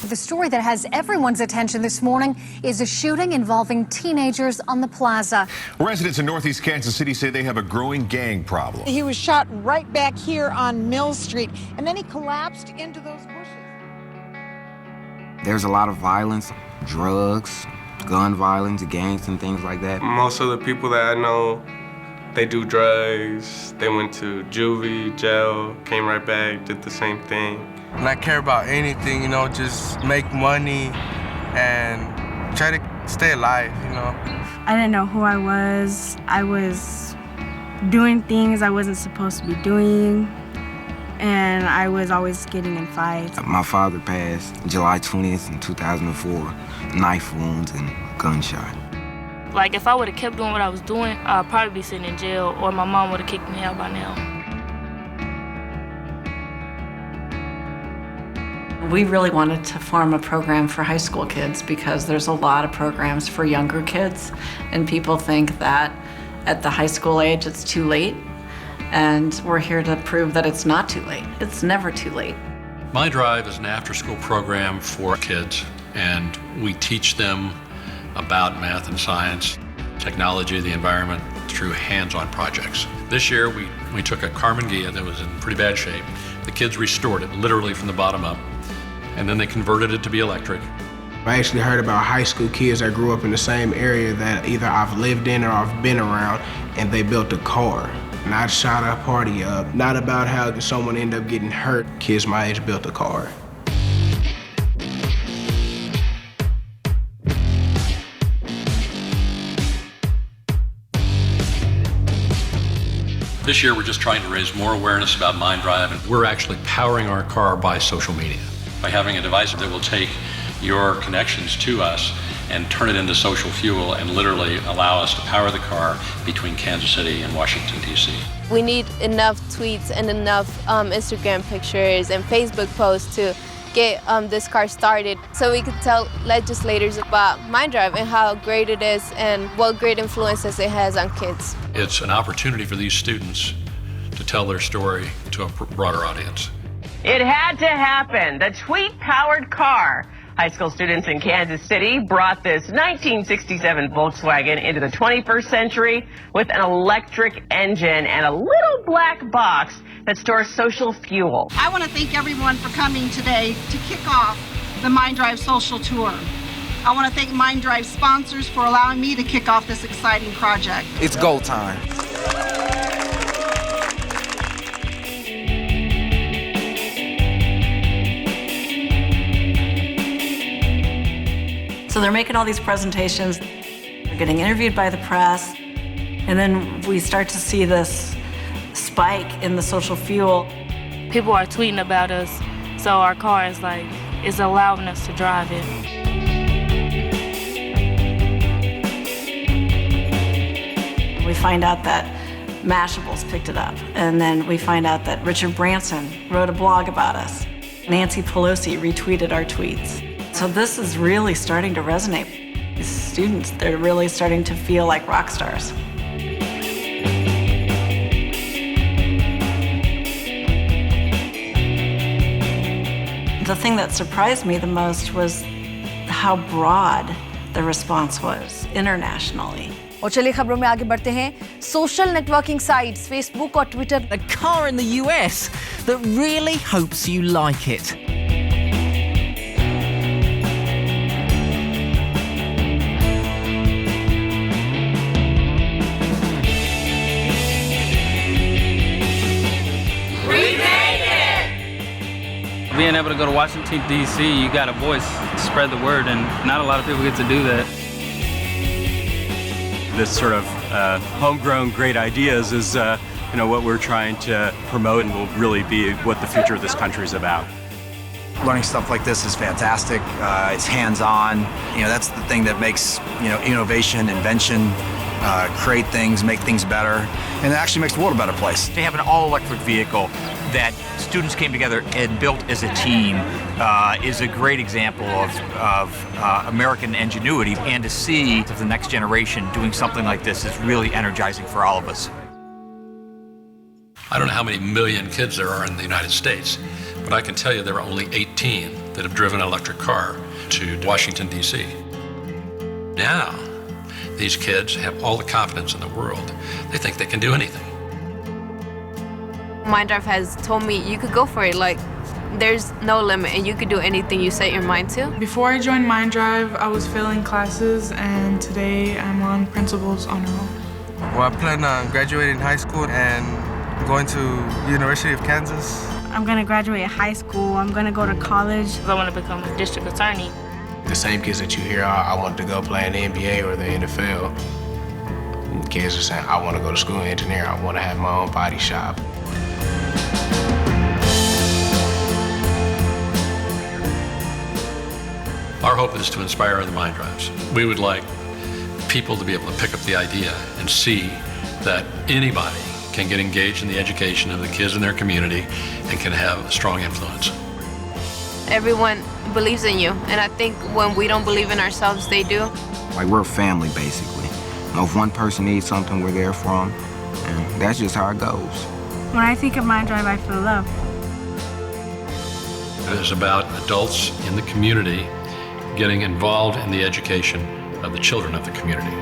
The story that has everyone's attention this morning is a shooting involving teenagers on the plaza. Residents in northeast Kansas City say they have a growing gang problem. He was shot right back here on Mill Street, and then he collapsed into those bushes. There's a lot of violence, drugs, gun violence, gangs and things like that. Most of the people that I know, they do drugs, they went to juvie, jail, came right back, did the same thing. And I care about anything, you know, just make money and try to stay alive, you know. I didn't know who I was. I was doing things I wasn't supposed to be doing, and I was always getting in fights. My father passed July 20th in 2004, knife wounds and gunshot. Like, if I would have kept doing what I was doing, I'd probably be sitting in jail, or my mom would have kicked me out by now. We really wanted to form a program for high school kids because there's a lot of programs for younger kids, and people think that at the high school age it's too late, and we're here to prove that it's not too late. It's never too late. MINDDRIVE is an after-school program for kids, and we teach them about math and science, technology, the environment, through hands-on projects. This year, we took a Karmann Ghia that was in pretty bad shape. The kids restored it literally from the bottom up, and then they converted it to be electric. I actually heard about high school kids that grew up in the same area that either I've lived in or I've been around, and they built a car. And I shot a party up, not about how someone ended up getting hurt. Kids my age built a car. This year, we're just trying to raise more awareness about MINDDRIVE, and we're actually powering our car by social media, by having a device that will take your connections to us and turn it into social fuel and literally allow us to power the car between Kansas City and Washington, D.C. We need enough tweets and enough Instagram pictures and Facebook posts to get this car started so we could tell legislators about MINDDRIVE and how great it is and what great influences it has on kids. It's an opportunity for these students to tell their story to a broader audience. It had to happen. The tweet-powered car. High school students in Kansas City brought this 1967 Volkswagen into the 21st century with an electric engine and a little black box that stores social fuel. I want to thank everyone for coming today to kick off the MINDDRIVE Social Tour. I want to thank MINDDRIVE sponsors for allowing me to kick off this exciting project. It's go time. So they're making all these presentations, they're getting interviewed by the press, and then we start to see this spike in the social fuel. People are tweeting about us, so our car is allowing us to drive it. We find out that Mashables picked it up, and then we find out that Richard Branson wrote a blog about us. Nancy Pelosi retweeted our tweets. So this is really starting to resonate. These students, they're really starting to feel like rock stars. The thing that surprised me the most was how broad the response was internationally. और चलिए खबरों में आगे बढ़ते हैं। Social networking sites Facebook और Twitter. A car in the US that really hopes you like it. Being able to go to Washington, D.C., you got a voice to spread the word, and not a lot of people get to do that. This sort of homegrown great ideas is what we're trying to promote and will really be what the future of this country is about. Learning stuff like this is fantastic. It's hands-on. That's the thing that makes innovation, invention, create things, make things better, and it actually makes the world a better place. To have an all-electric vehicle that students came together and built as a team is a great example of American ingenuity, and to see the next generation doing something like this is really energizing for all of us. I don't know how many million kids there are in the United States, but I can tell you there are only 18 that have driven an electric car to Washington, D.C. Now, these kids have all the confidence in the world. They think they can do anything. MINDDRIVE has told me you could go for it. Like, there's no limit, and you could do anything you set your mind to. Before I joined MINDDRIVE, I was failing classes, and today I'm on Principal's Honor Roll. Well, I plan on graduating high school and going to University of Kansas. I'm gonna graduate high school. I'm gonna go to college. I want to become a district attorney. The same kids that you hear, I want to go play in the NBA or the NFL. And kids are saying, I want to go to school and engineer. I want to have my own body shop. Our hope is to inspire the MINDDRIVEs. We would like people to be able to pick up the idea and see that anybody can get engaged in the education of the kids in their community and can have a strong influence. Everyone believes in you, and I think when we don't believe in ourselves, they do. Like, we're a family, basically. You know, if one person needs something, we're there for them, and that's just how it goes. When I think of MINDDRIVE, I feel love. It is about adults in the community getting involved in the education of the children of the community.